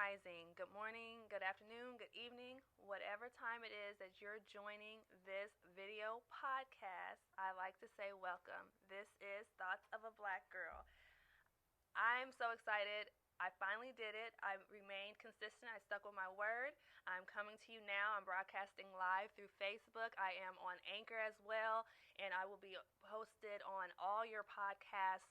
rising, good morning, good afternoon, good evening, whatever time it is that you're joining this video podcast. I like to say welcome. This is Thoughts of a Black Girl. I'm so excited. I finally did it. I remained consistent. I stuck with my word. I'm coming to you now. I'm broadcasting live through Facebook. I am on Anchor as well, and I will be posted on all your podcast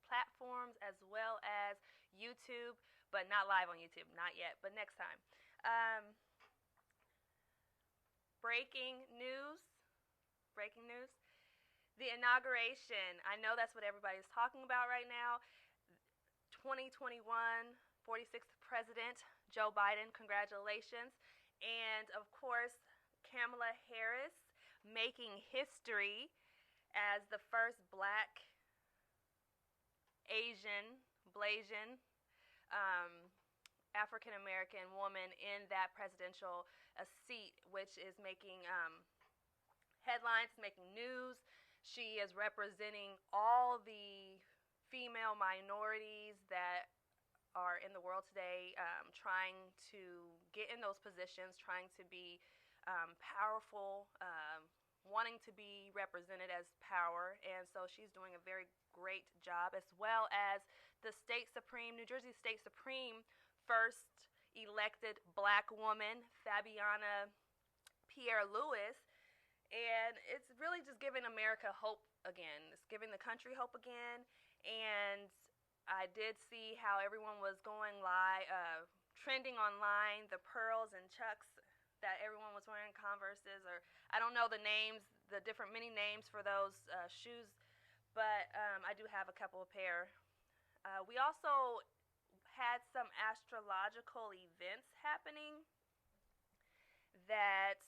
platforms as well as YouTube, but not live on YouTube, not yet, but next time. Breaking news. The inauguration. I know that's what everybody's talking about right now. 2021, 46th President Joe Biden, congratulations. And of course, Kamala Harris making history as the first Black, Asian, Blasian, African American woman in that presidential seat, which is making headlines, making news. She is representing all the female minorities that are in the world today, trying to get in those positions, trying to be powerful, wanting to be represented as power. And so she's doing a very great job, as well as the New Jersey State Supreme first elected Black woman, Fabiana Pierre-Louis. And it's really just giving America hope again. It's giving the country hope again. And I did see how everyone was going live, trending online, the pearls and chucks that everyone was wearing, Converses, or I don't know the names, the different many names for those shoes, but I do have a couple of pair. We also had some astrological events happening that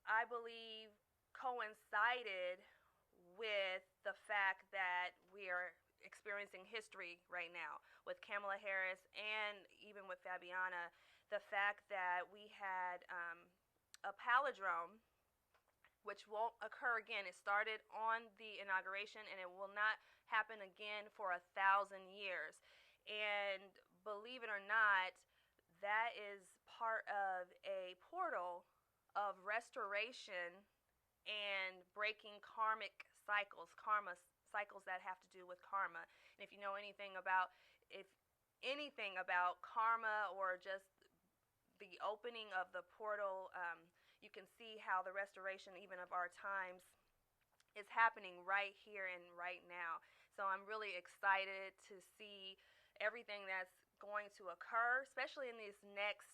I believe coincided with the fact that we are experiencing history right now with Kamala Harris and even with Fabiana. The fact that we had a palindrome, which won't occur again. It started on the inauguration, and it will not happen again for 1,000 years. And believe it or not, that is part of a portal of restoration and breaking karma cycles that have to do with karma. And if you know anything about karma, or just the opening of the portal, you can see how the restoration even of our times is happening right here and right now. So I'm really excited to see everything that's going to occur, especially in these next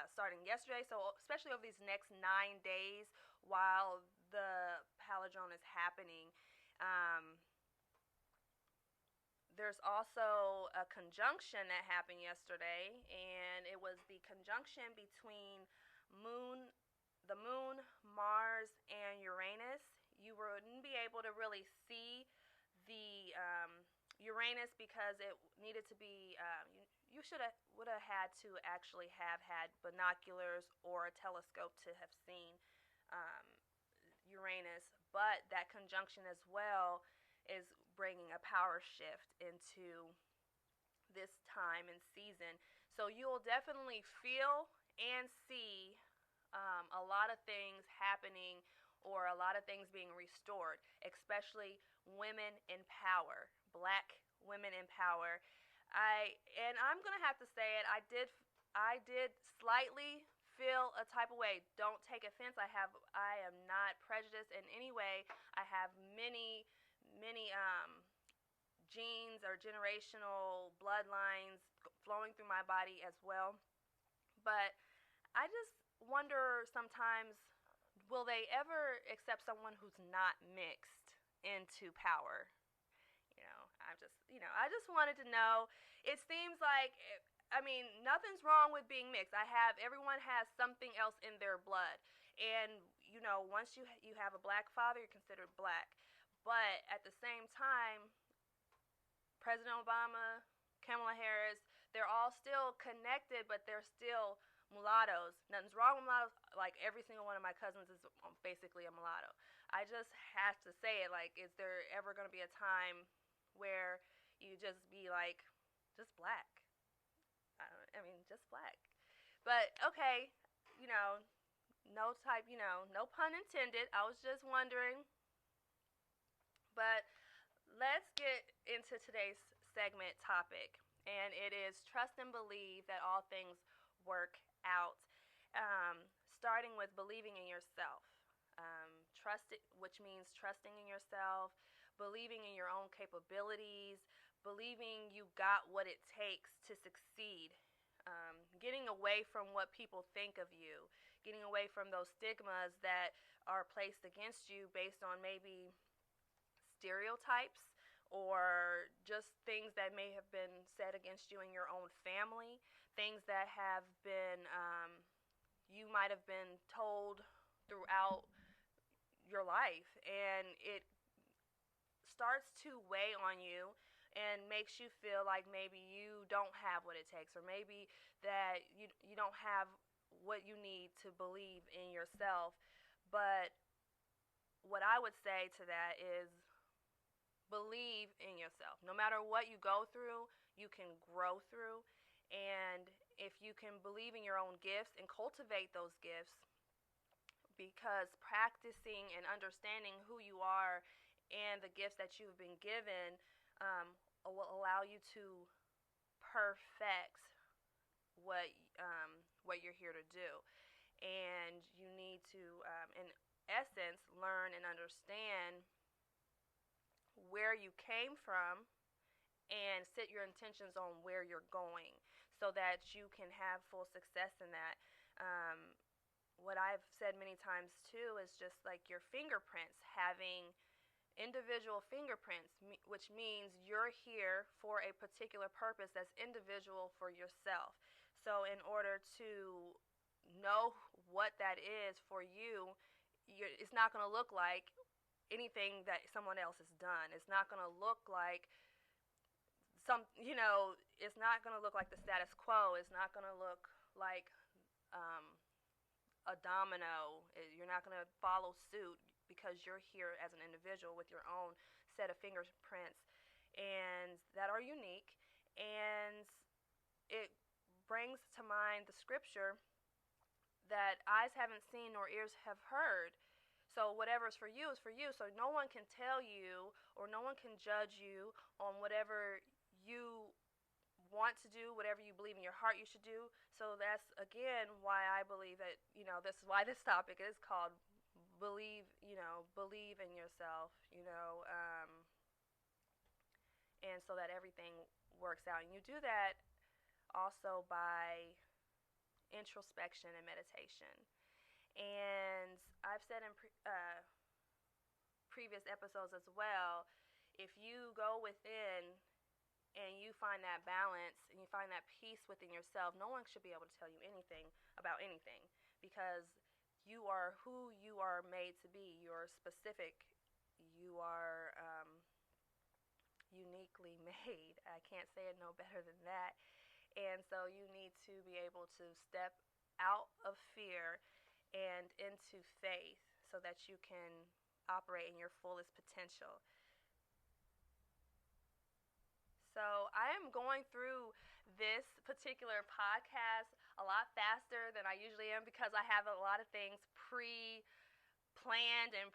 starting yesterday, so especially over these next 9 days while the palindrome is happening. There's also a conjunction that happened yesterday, and it was the conjunction between the moon, Mars, and Uranus. You wouldn't be able to really see the Uranus because it needed to be, you would have had to actually have had binoculars or a telescope to have seen Uranus. But that conjunction as well is bringing a power shift into this time and season. So you'll definitely feel and see a lot of things happening, or a lot of things being restored, especially women in power, Black women in power. I'm gonna have to say it. I did slightly feel a type of way. Don't take offense. I am not prejudiced in any way. I have many genes or generational bloodlines flowing through my body as well. But I just wonder sometimes, will they ever accept someone who's not mixed into power? I just wanted to know. It seems like, nothing's wrong with being mixed. Everyone has something else in their blood. And, once you have a Black father, you're considered Black. But at the same time, President Obama, Kamala Harris, they're all still connected, but they're still mulattoes. Nothing's wrong with mulattoes. Like, every single one of my cousins is basically a mulatto. I just have to say it. Like, is there ever going to be a time where you just be like, just Black? just black. But okay, no type, no pun intended. I was just wondering. But let's get into today's segment topic, and it is trust and believe that all things work out. Starting with believing in yourself. Which means trusting in yourself, believing in your own capabilities, believing you got what it takes to succeed. Getting away from what people think of you, getting away from those stigmas that are placed against you based on maybe stereotypes or just things that may have been said against you in your own family, things that have been, you might have been told throughout your life, and it starts to weigh on you and makes you feel like maybe you don't have what it takes, or maybe that you don't have what you need to believe in yourself. But what I would say to that is believe in yourself. No matter what you go through, you can grow through. And if you can believe in your own gifts and cultivate those gifts, because practicing and understanding who you are and the gifts that you've been given will allow you to perfect what you're here to do. And you need to, in essence, learn and understand where you came from and set your intentions on where you're going so that you can have full success in that. What I've said many times too is just like your fingerprints, having individual fingerprints, which means you're here for a particular purpose that's individual for yourself. So in order to know what that is for you, it's not going to look like anything that someone else has done. It's not going to look like it's not going to look like the status quo. It's not going to look like a domino. You're not going to follow suit because you're here as an individual with your own set of fingerprints and that are unique. And it brings to mind the scripture that eyes haven't seen nor ears have heard. So whatever is for you is for you. So no one can tell you or no one can judge you on whatever you want to do, whatever you believe in your heart you should do. So that's, again, why I believe that, this is why this topic is called believe in yourself, and so that everything works out. And you do that also by introspection and meditation. And I've said in previous episodes as well, if you go within and you find that balance and you find that peace within yourself, no one should be able to tell you anything about anything, because you are who you are made to be. You're specific. You are uniquely made. I can't say it no better than that. And so you need to be able to step out of fear and into faith so that you can operate in your fullest potential. So I am going through this particular podcast a lot faster than I usually am because I have a lot of things pre-planned and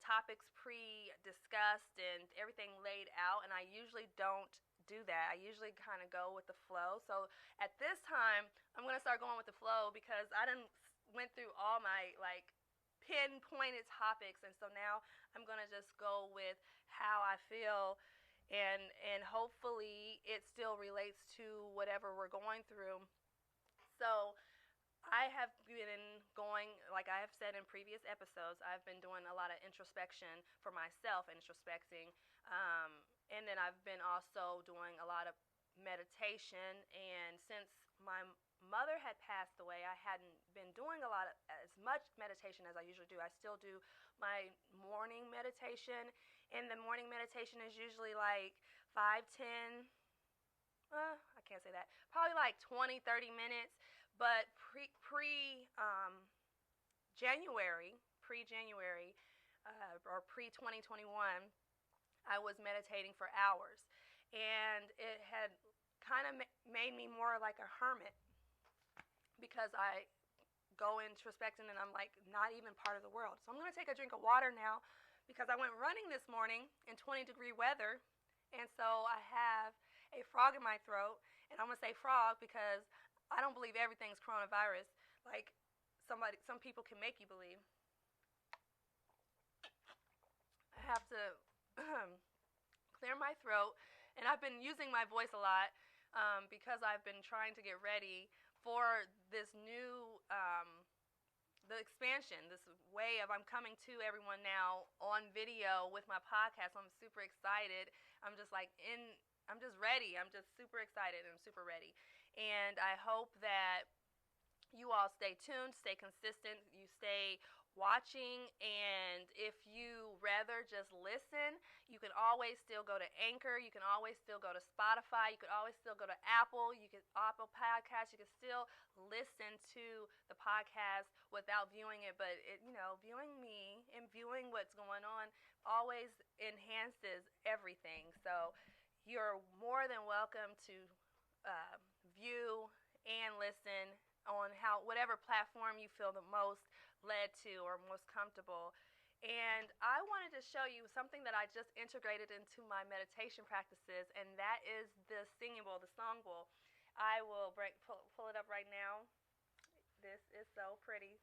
topics pre-discussed and everything laid out, and I usually don't do that. I usually kind of go with the flow. So at this time, I'm going to start going with the flow because I done went through all my pinpointed topics, and so now I'm going to just go with how I feel. And hopefully it still relates to whatever we're going through. So I have been going, like I have said in previous episodes, I've been doing a lot of introspection for myself, introspecting. And then I've been also doing a lot of meditation. And since my mother had passed away, I hadn't been doing as much meditation as I usually do. I still do my morning meditation. And the morning meditation is usually like 5, 10, I can't say that, probably like 20, 30 minutes. But pre-January, or pre-2021, I was meditating for hours. And it had kind of made me more like a hermit, because I go introspecting and I'm like not even part of the world. So I'm going to take a drink of water now, because I went running this morning in 20-degree weather, and so I have a frog in my throat. And I'm going to say frog because I don't believe everything's coronavirus like some people can make you believe. I have to clear my throat, and I've been using my voice a lot because I've been trying to get ready for this new the expansion, this way of I'm coming to everyone now on video with my podcast. I'm super excited. I'm just ready. I'm just super excited and super ready. And I hope that you all stay tuned, stay consistent, you stay watching, and if you rather just listen, you can always still go to Anchor, you can always still go to Spotify, you can always still go to Apple Podcasts, you can still listen to the podcast without viewing it, but viewing me and viewing what's going on always enhances everything. So you're more than welcome to view and listen on whatever platform you feel the most led to or most comfortable. And I wanted to show you something that I just integrated into my meditation practices, and that is the singing bowl, the song bowl. I will pull it up right now. This is so pretty.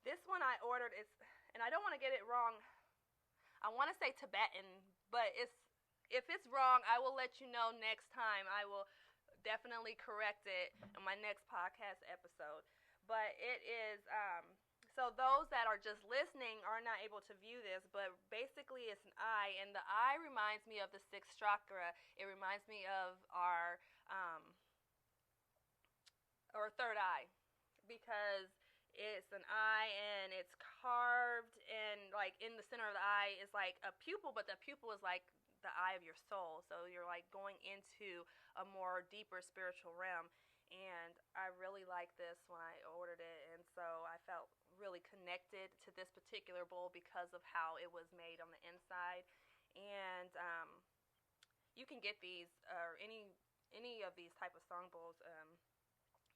This one I ordered is, and I don't want to get it wrong. I want to say Tibetan, but if it's wrong, I will let you know next time. I will definitely correct it in my next podcast episode. But it is, so those that are just listening are not able to view this, but basically it's an eye, and the eye reminds me of the sixth chakra. It reminds me of our third eye, because it's an eye and it's carved, and like in the center of the eye is like a pupil, but the pupil is like the eye of your soul. So you're like going into a more deeper spiritual realm. And I really liked this when I ordered it, and so I felt really connected to this particular bowl because of how it was made on the inside. And you can get these or any of these type of song bowls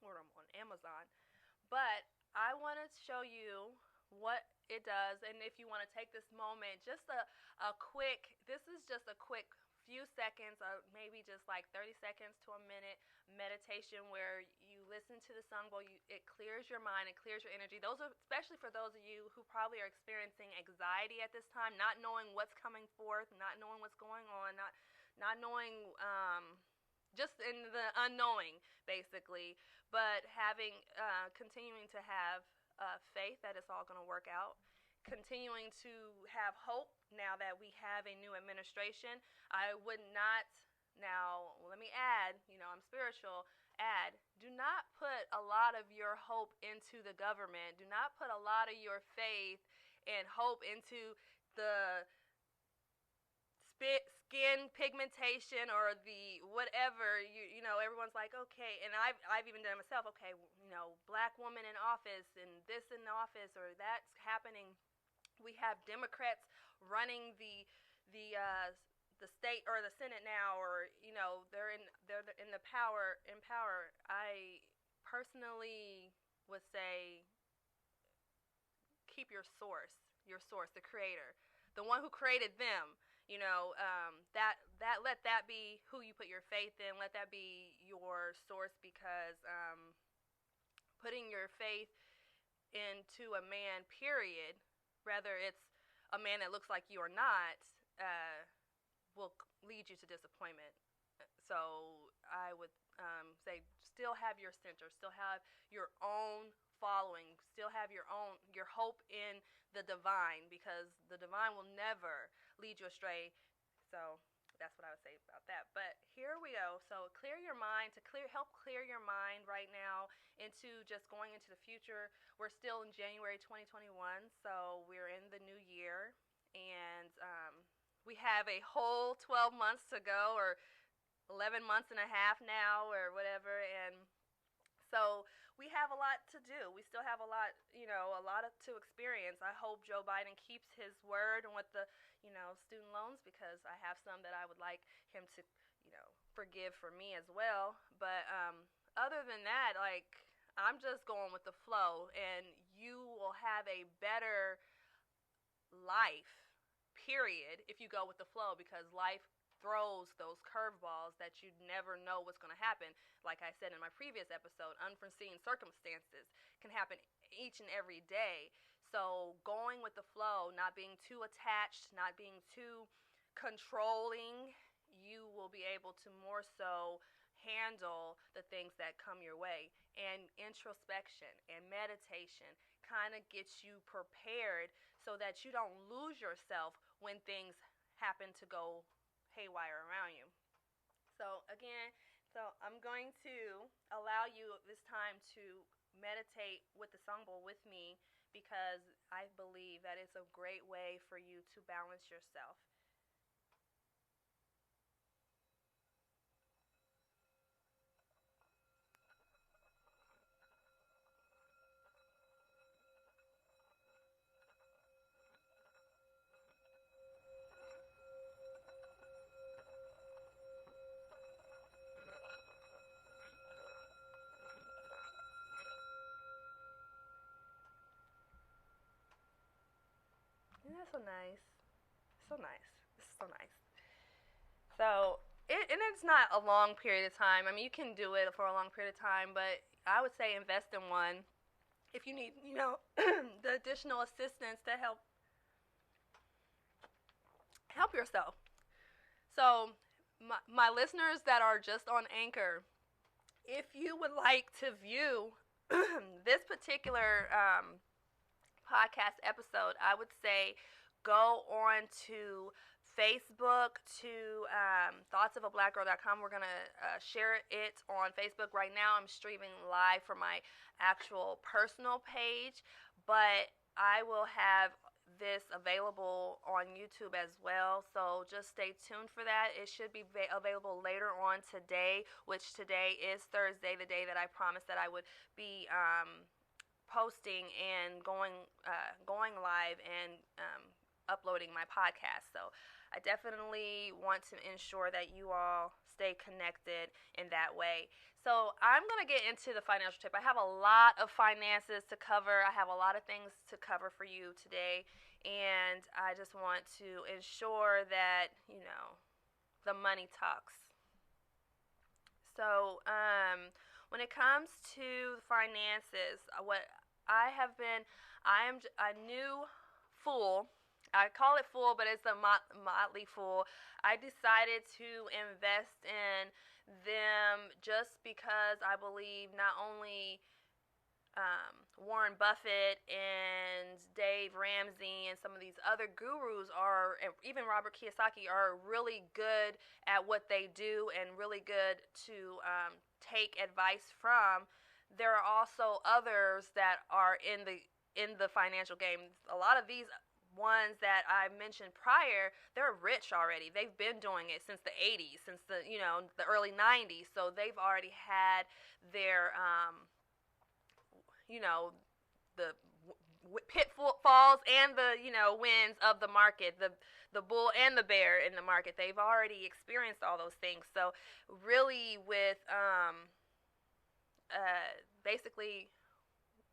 order them on Amazon. But I want to show you what it does, and if you want to take this moment, just a quick, this is just a quick few seconds, or maybe just like 30 seconds to a minute meditation where you listen to the song bowl. It clears your mind, it clears your energy. Those are especially for those of you who probably are experiencing anxiety at this time, not knowing what's coming forth, not knowing what's going on, not knowing, just in the unknowing basically, but continuing to have faith that it's all going to work out, continuing to have hope now that we have a new administration. I would not, now let me add, I'm spiritual, do not put a lot of your hope into the government. Do not put a lot of your faith and hope into the skin pigmentation or the whatever. Everyone's like, okay, and I've even done it myself. Okay, black woman in office and this in office or that's happening. We have Democrats running the state or the Senate now, or they're in the power. I personally would say keep your source, the creator, the one who created them. That let that be who you put your faith in. Let that be your source, because putting your faith into a man, period, whether it's a man that looks like you or not, will lead you to disappointment. So I would say still have your center, still have your own following, still have your hope in the divine, because the divine will never lead you astray. So that's what I would say about that. But here we go. So clear your mind, help clear your mind right now into just going into the future. We're still in January 2021, so we're in the new year, and we have a whole 12 months to go, or 11 months and a half now, or whatever. And so we have a lot to do. We still have a lot to experience. I hope Joe Biden keeps his word on what the, student loans, because I have some that I would like him to, forgive for me as well. But other than that, like, I'm just going with the flow, and you will have a better life, period, if you go with the flow, because life throws those curveballs that you never know what's going to happen. Like I said in my previous episode, unforeseen circumstances can happen each and every day. So going with the flow, not being too attached, not being too controlling, you will be able to more so handle the things that come your way. And introspection and meditation kind of gets you prepared so that you don't lose yourself when things happen to go haywire around you. So again, I'm going to allow you this time to meditate with the songbowl with me, because I believe that it's a great way for you to balance yourself. Isn't that so nice? So nice. This is so nice. So, and it's not a long period of time. I mean, you can do it for a long period of time, but I would say invest in one if you need, the additional assistance to help yourself. So, my listeners that are just on Anchor, if you would like to view this particular podcast episode, I would say go on to Facebook to thoughtsofablackgirl.com. We're going to share it on Facebook. Right now I'm streaming live from my actual personal page, but I will have this available on YouTube as well, so just stay tuned for that. It should be available later on today, which today is Thursday, the day that I promised that I would be posting and going live and uploading my podcast. So I definitely want to ensure that you all stay connected in that way. So I'm going to get into the financial tip. I have a lot of finances to cover. I have a lot of things to cover for you today, and I just want to ensure that, the money talks. So when it comes to finances, I am a new fool. I call it fool, but it's a Motley Fool. I decided to invest in them just because I believe not only Warren Buffett and Dave Ramsey and some of these other gurus and even Robert Kiyosaki are really good at what they do and really good to take advice from. There are also others that are in the financial game. A lot of these ones that I mentioned prior, they're rich already. They've been doing it since the 80s, since the early 90s. So they've already had their the pitfalls and the wins of the market, the bull and the bear in the market. They've already experienced all those things. So really with basically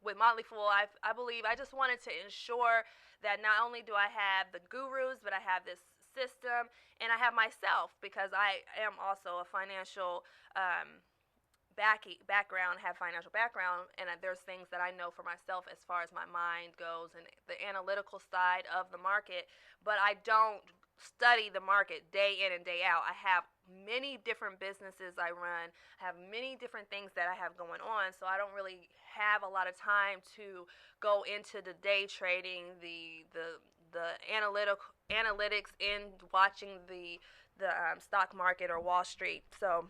with Motley Fool, I believe I just wanted to ensure that not only do I have the gurus, but I have this system, and I have myself, because I am also a financial have financial background, and there's things that I know for myself as far as my mind goes and the analytical side of the market, but I don't study the market day in and day out. I have many different businesses I run, I have many different things that I have going on, so I don't really have a lot of time to go into the day trading, the analytics in watching the stock market or Wall Street. So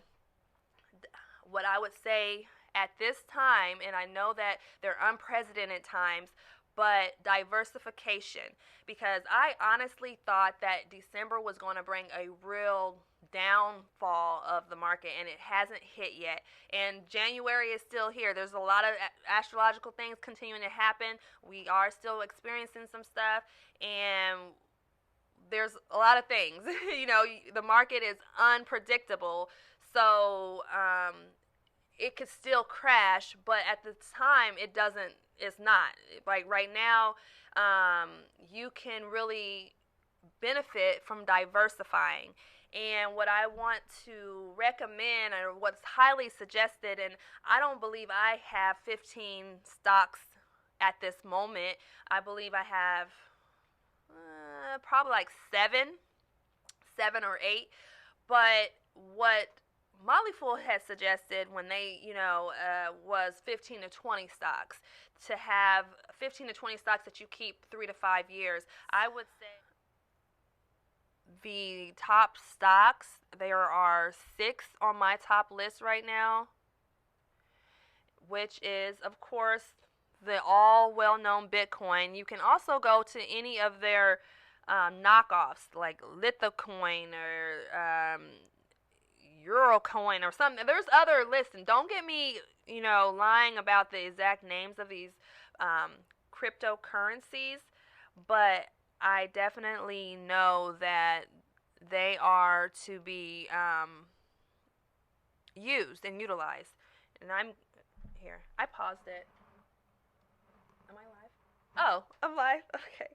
what I would say at this time, and I know that they're unprecedented times, but diversification, because I honestly thought that December was going to bring a real downfall of the market, and it hasn't hit yet. And January is still here. There's a lot of astrological things continuing to happen. We are still experiencing some stuff, and there's a lot of things. The market is unpredictable. So it could still crash, but at the time it doesn't. It's not. Like right now, you can really benefit from diversifying. And what I want to recommend, or what's highly suggested, and I don't believe I have 15 stocks at this moment. I believe I have probably like seven or eight. But what Motley Fool had suggested when they, was 15 to 20 stocks, to have 15 to 20 stocks that you keep 3 to 5 years. I would say the top stocks, there are 6 on my top list right now, which is, of course, the all well-known Bitcoin. You can also go to any of their knockoffs like Lithocoin or Eurocoin or something. There's other lists, and don't get me, lying about the exact names of these cryptocurrencies, but I definitely know that they are to be used and utilized. And I'm here. I paused it. Am I live? Oh, I'm live. Okay.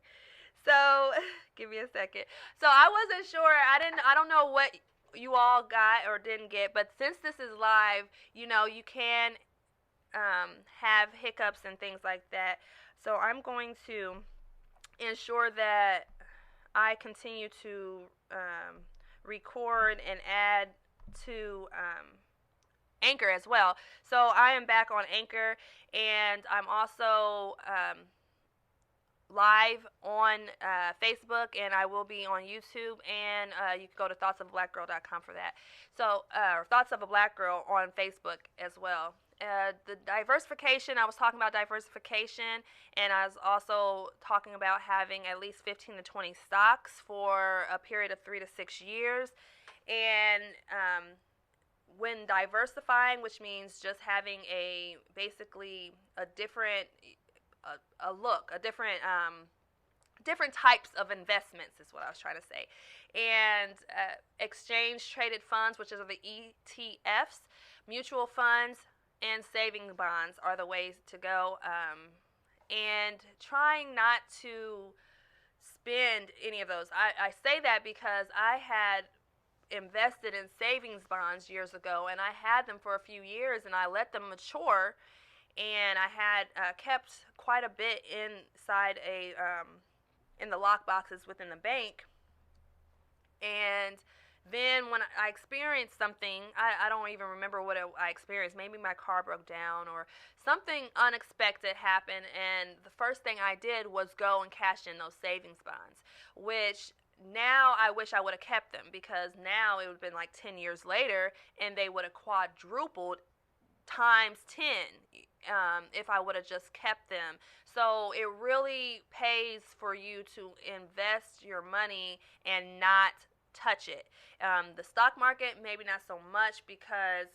So, give me a second. So I wasn't sure. I don't know what you all got or didn't get, but since this is live, you can have hiccups and things like that. So I'm going to ensure that I continue to record and add to Anchor as well. So I am back on Anchor, and I'm also live on Facebook, and I will be on YouTube, and you can go to thoughtsofablackgirl.com for that. So, Thoughts of a Black Girl on Facebook as well. The diversification, I was talking about diversification, and I was also talking about having at least 15 to 20 stocks for a period of 3 to 6 years. And when diversifying, which means just having basically a different different types of investments is what I was trying to say. And exchange traded funds, which are the ETFs, mutual funds, and saving bonds are the ways to go. And trying not to spend any of those. I say that because I had invested in savings bonds years ago, and I had them for a few years, and I let them mature. And I had kept quite a bit inside in the lock boxes within the bank. And then when I experienced something, I don't even remember what I experienced. Maybe my car broke down or something unexpected happened. And the first thing I did was go and cash in those savings bonds, which now I wish I would have kept them, because now it would have been like 10 years later and they would have quadrupled times 10 if I would have just kept them. So it really pays for you to invest your money and not touch it. The stock market, maybe not so much, because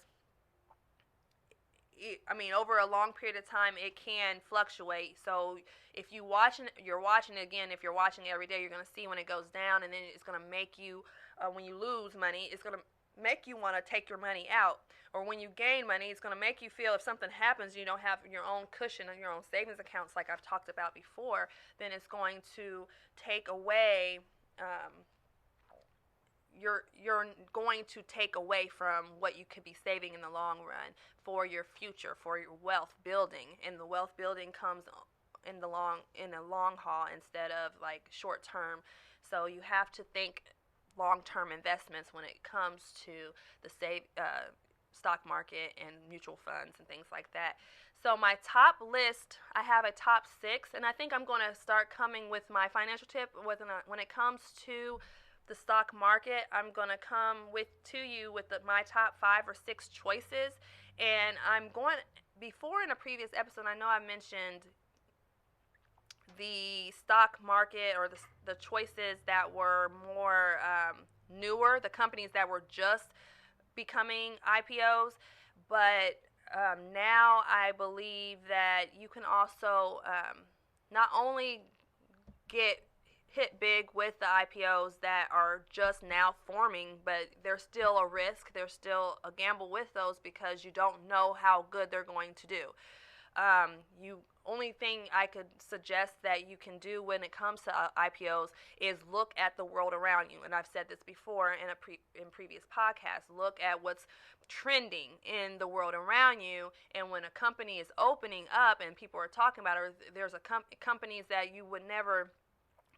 over a long period of time it can fluctuate. So if you're watching it again, if you're watching it every day, you're going to see when it goes down, and then it's going to make you, when you lose money, it's going to make you want to take your money out. Or when you gain money, it's going to make you feel if something happens, you don't have your own cushion and your own savings accounts like I've talked about before, then it's going to take away, you're going to take away from what you could be saving in the long run for your future, for your wealth building. And the wealth building comes in a long haul instead of like short term. So you have to think long-term investments when it comes to the stock market and mutual funds and things like that. So my top list, I have a top 6, and I think I'm going to start coming with my financial tip when it comes to the stock market. I'm going to come to you with my top 5 or 6 choices, and before in a previous episode, I know I mentioned the stock market, or the choices that were more newer, the companies that were just becoming IPOs, but now I believe that you can also not only get hit big with the IPOs that are just now forming, but there's still a risk. There's still a gamble with those because you don't know how good they're going to do. You only thing I could suggest that you can do when it comes to IPOs is look at the world around you. And I've said this before in previous podcasts. Look at what's trending in the world around you, and when a company is opening up and people are talking about it, or there's a companies that you would never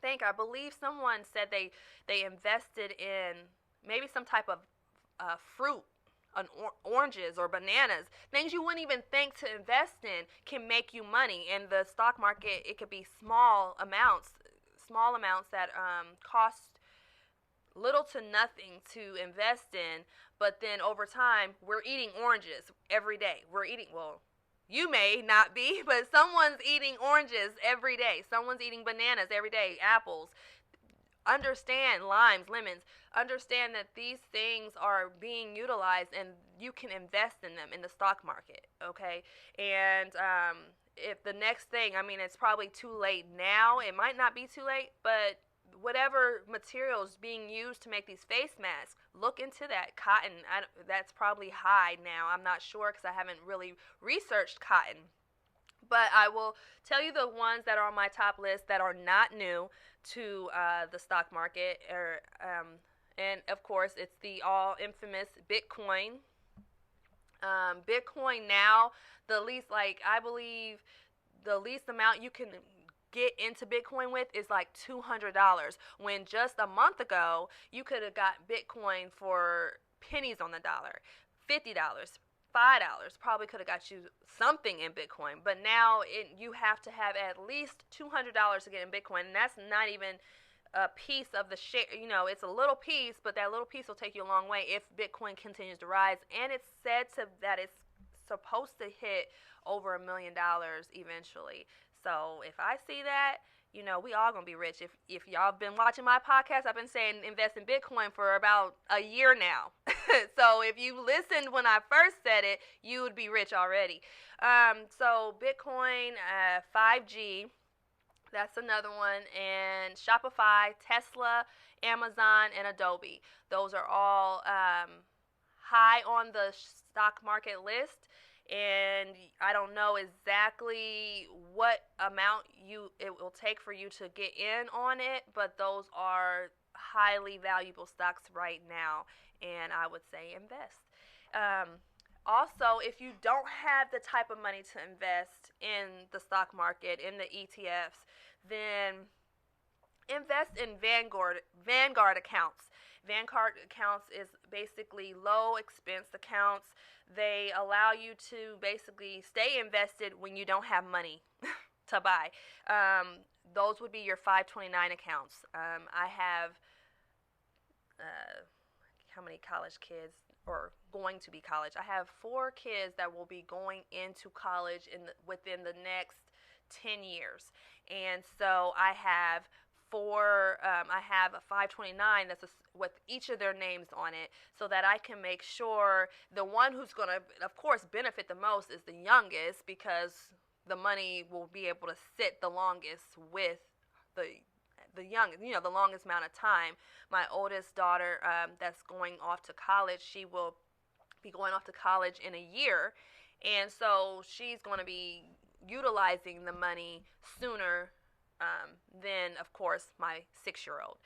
think. I believe someone said they invested in maybe some type of fruit, oranges or bananas, things you wouldn't even think to invest in can make you money. In the stock market, it could be small amounts that cost little to nothing to invest in, but then over time, we're eating oranges every day. You may not be, but someone's eating oranges every day. Someone's eating bananas every day, apples. Understand limes, lemons. Understand that these things are being utilized and you can invest in them in the stock market, okay? And if the next thing, it's probably too late now. It might not be too late, but whatever materials being used to make these face masks, look into that. Cotton, that's probably high now. I'm not sure because I haven't really researched cotton. But I will tell you the ones that are on my top list that are not new to the stock market. And, of course, it's the all infamous Bitcoin. Bitcoin now, I believe the least amount you can get into Bitcoin with is like $200, when just a month ago you could have got Bitcoin for pennies on the dollar. $50, $5 probably could have got you something in Bitcoin, but now you have to have at least $200 to get in Bitcoin, and that's not even a piece of the share. It's a little piece, but that little piece will take you a long way if Bitcoin continues to rise. And it's said that it's supposed to hit over $1 million eventually. So if I see that, we all gonna be rich. If y'all been watching my podcast, I've been saying invest in Bitcoin for about a year now. So if you listened when I first said it, you would be rich already. So Bitcoin, 5G, that's another one, and Shopify, Tesla, Amazon, and Adobe. Those are all high on the stock market list. And I don't know exactly what amount it will take for you to get in on it, but those are highly valuable stocks right now, and I would say invest. Also, if you don't have the type of money to invest in the stock market, in the ETFs, then invest in Vanguard accounts. Vanguard accounts is basically low expense accounts. They allow you to basically stay invested when you don't have money to buy. Those would be your 529 accounts. I have how many college kids or going to be college? I have 4 kids that will be going into college within the next 10 years. And so I have I have a 529 that's with each of their names on it, so that I can make sure the one who's going to, of course, benefit the most is the youngest, because the money will be able to sit the longest with the youngest, the longest amount of time. My oldest daughter that's going off to college, she will be going off to college in a year, and so she's going to be utilizing the money sooner than, of course, my 6-year-old.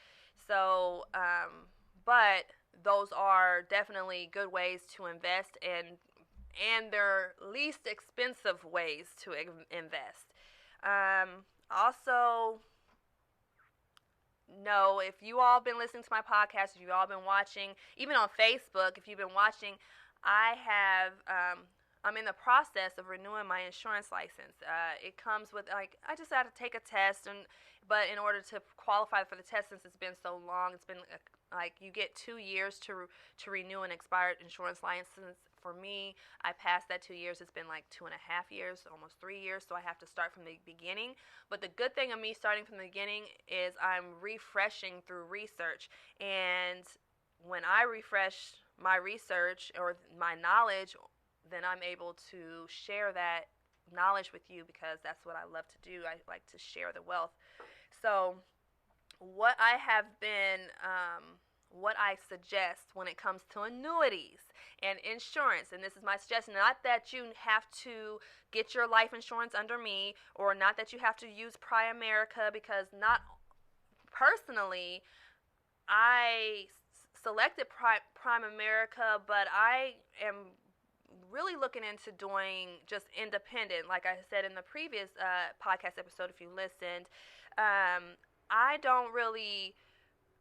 So, but those are definitely good ways to invest, and they're least expensive ways to invest. Also, no, if you all been listening to my podcast, if you all been watching, even on Facebook, if you've been watching, I'm in the process of renewing my insurance license. It comes with, I just had to take a test, but in order to qualify for the test, since it's been so long, it's been you get 2 years to renew an expired insurance license. For me, I passed that 2 years. It's been 2.5 years, almost 3 years, so I have to start from the beginning. But the good thing of me starting from the beginning is I'm refreshing through research, and when I refresh my research or my knowledge, then I'm able to share that knowledge with you, because that's what I love to do. I like to share the wealth. So what I have been, what I suggest when it comes to annuities and insurance, and this is my suggestion, not that you have to get your life insurance under me, or not that you have to use Primerica, because not personally, I selected Prime America, but I am really looking into doing just independent. Like I said in the previous podcast episode, if you listened, I don't really,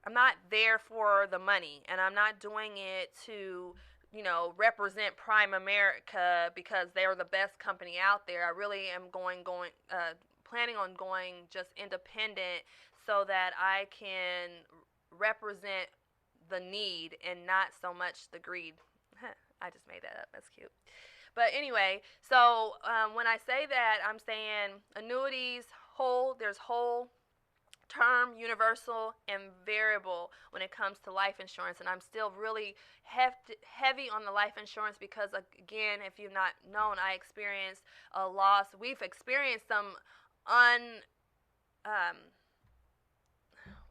I'm not there for the money, and I'm not doing it to, represent Prime America because they're the best company out there. I really am planning on going just independent so that I can represent the need and not so much the greed. I just made that up. That's cute. But anyway, so when I say that, I'm saying annuities, there's whole, term, universal, and variable when it comes to life insurance. And I'm still really heavy on the life insurance because, again, if you've not known, I experienced a loss. We've experienced some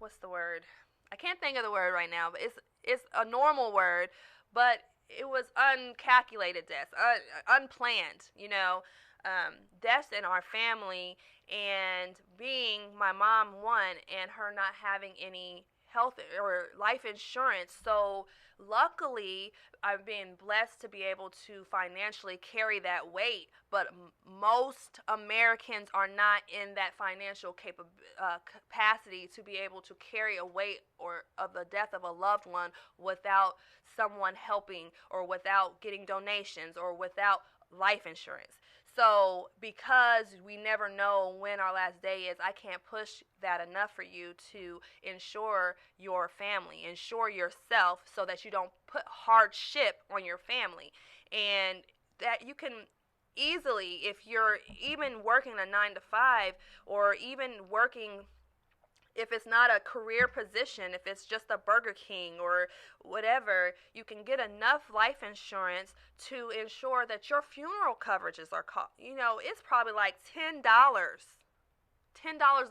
what's the word? I can't think of the word right now, but it's a normal word, but it was uncalculated deaths, unplanned, deaths in our family, and being my mom one and her not having any health or life insurance. So luckily, I've been blessed to be able to financially carry that weight, but most Americans are not in that financial capacity to be able to carry a weight or of the death of a loved one without someone helping, or without getting donations, or without life insurance. So because we never know when our last day is, I can't push that enough for you to insure your family, insure yourself, so that you don't put hardship on your family. And that you can easily, if you're even working a 9 to 5, or even working, if it's not a career position, if it's just a Burger King or whatever, you can get enough life insurance to ensure that your funeral coverages are it's probably like $10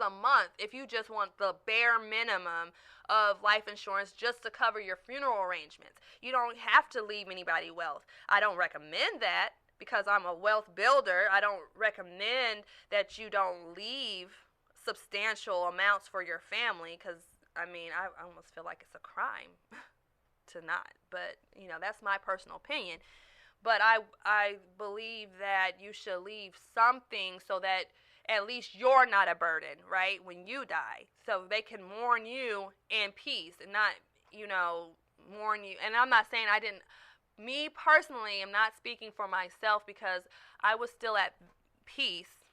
a month if you just want the bare minimum of life insurance just to cover your funeral arrangements. You don't have to leave anybody wealth. I don't recommend that because I'm a wealth builder. I don't recommend that you don't leave substantial amounts for your family, because I almost feel like it's a crime to not, but that's my personal opinion. But I believe that you should leave something so that at least you're not a burden, right, when you die, so they can mourn you in peace and not mourn you. And I'm not saying me personally, I'm not speaking for myself, because I was still at peace,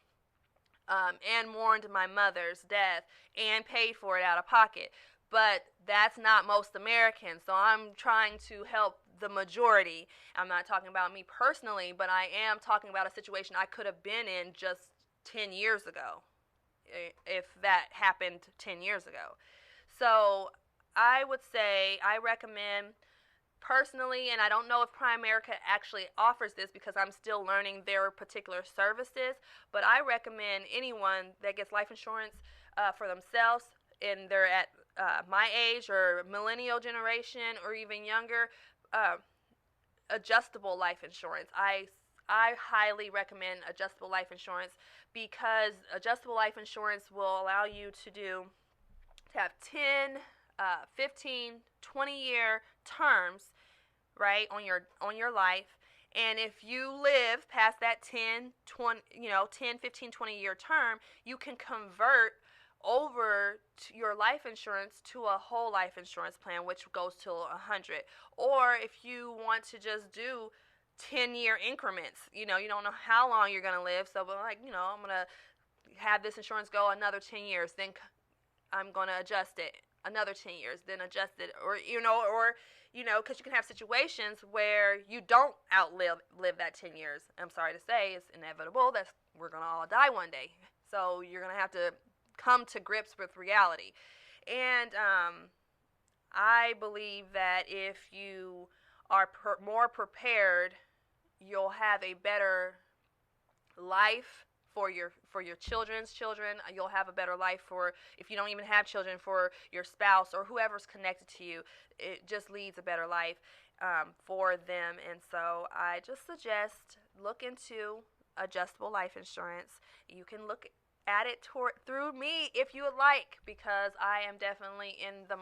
and mourned my mother's death and paid for it out of pocket. But that's not most Americans, so I'm trying to help the majority. I'm not talking about me personally, but I am talking about a situation I could have been in just 10 years ago, if that happened 10 years ago. So I would say I recommend personally, and I don't know if Primerica actually offers this because I'm still learning their particular services, but I recommend anyone that gets life insurance for themselves, and they're at my age or millennial generation or even younger, adjustable life insurance. I highly recommend adjustable life insurance, because adjustable life insurance will allow you to have 10, 15, 20-year terms, right, on your life. And if you live past that 10, 15, 20-year term, you can convert over to your life insurance to a whole life insurance plan, which goes to 100. Or if you want to just do 10-year increments, you don't know how long you're going to live, so I'm going to have this insurance go another 10 years, then I'm going to adjust it another 10 years, then adjust it, or because you can have situations where you don't live that 10 years. I'm sorry to say, it's inevitable that we're going to all die one day. So you're going to have to come to grips with reality. And I believe that if you are more prepared, you'll have a better life for your children's children. You'll have a better life for, if you don't even have children, for your spouse or whoever's connected to you. It just leads a better life for them. And so I just suggest look into adjustable life insurance. You can look at it through me if you would like, because I am definitely in the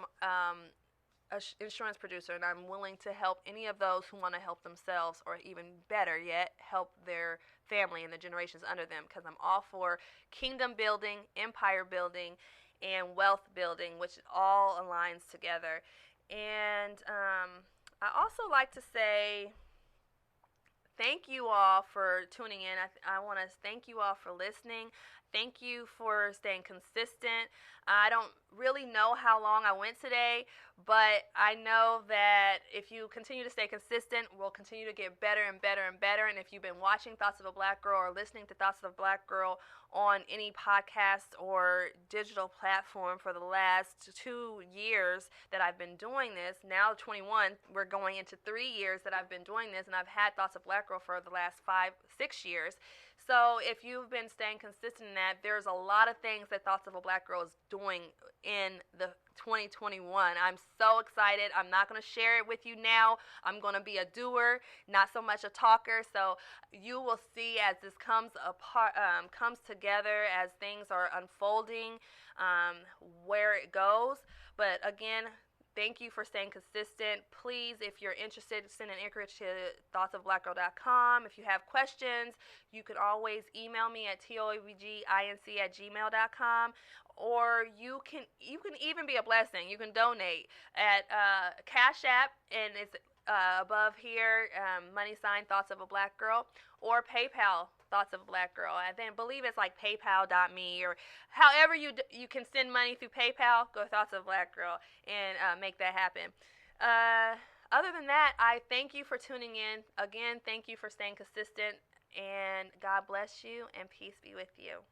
insurance producer, and I'm willing to help any of those who want to help themselves, or even better yet, help their family and the generations under them, because I'm all for kingdom building, empire building, and wealth building, which all aligns together. And I also like to say thank you all for tuning in. I want to thank you all for listening. Thank you for staying consistent. I don't really know how long I went today, but I know that if you continue to stay consistent, we'll continue to get better and better and better. And if you've been watching Thoughts of a Black Girl or listening to Thoughts of a Black Girl on any podcast or digital platform for the last 2 years that I've been doing this, now 21, we're going into 3 years that I've been doing this, and I've had Thoughts of Black Girl for the last 5-6 years. So if you've been staying consistent in that, there's a lot of things that Thoughts of a Black Girl is doing in the 2021. I'm so excited. I'm not going to share it with you now. I'm going to be a doer, not so much a talker. So you will see as this comes together, as things are unfolding, where it goes. But again, thank you for staying consistent. Please, if you're interested, send an inquiry to thoughtsofblackgirl.com. If you have questions, you can always email me at toebginc@gmail.com. Or you can even be a blessing. You can donate at Cash App, and it's above here, money sign Thoughts of a Black Girl, or PayPal Thoughts of a Black Girl. I then believe it's like paypal.me, or however you can send money through PayPal. Go Thoughts of a Black Girl and make that happen. Other than that, I thank you for tuning in. Again, thank you for staying consistent, and God bless you, and peace be with you.